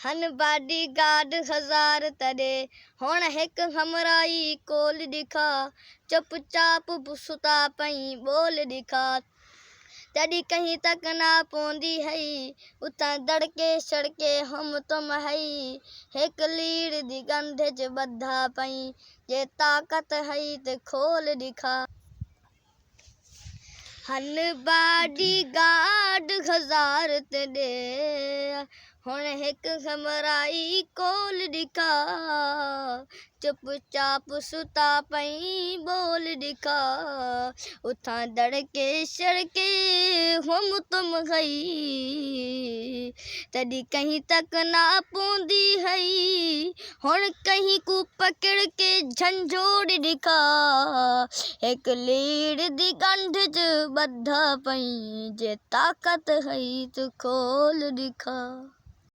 हन बाडी गार्ड हजार तड़े हुण हिक हमराई कोल दिखा चुपचाप सुता पई बोल दिखा तड़ी कहीं तक ना पौंदी हई उतां दड़के सड़के हम तुम हई हिक लीड़ दी गंढ च बधा पई जे ताकत हई ते खोल दिखा हन बाडी गार्ड हजार तड़े हुण हिक हमराई कोल दिखा चुपचाप सुता पई बोल दिखा उतां दड़के सड़के हम तुम हई तड़ी कहीं तक ना पौंदी हई हुण कहीं को पकड़ के झंझोड़ दिखा एक लीड़ दी गंढ च बधा पई जे ताकत हई तो खोल दिखा।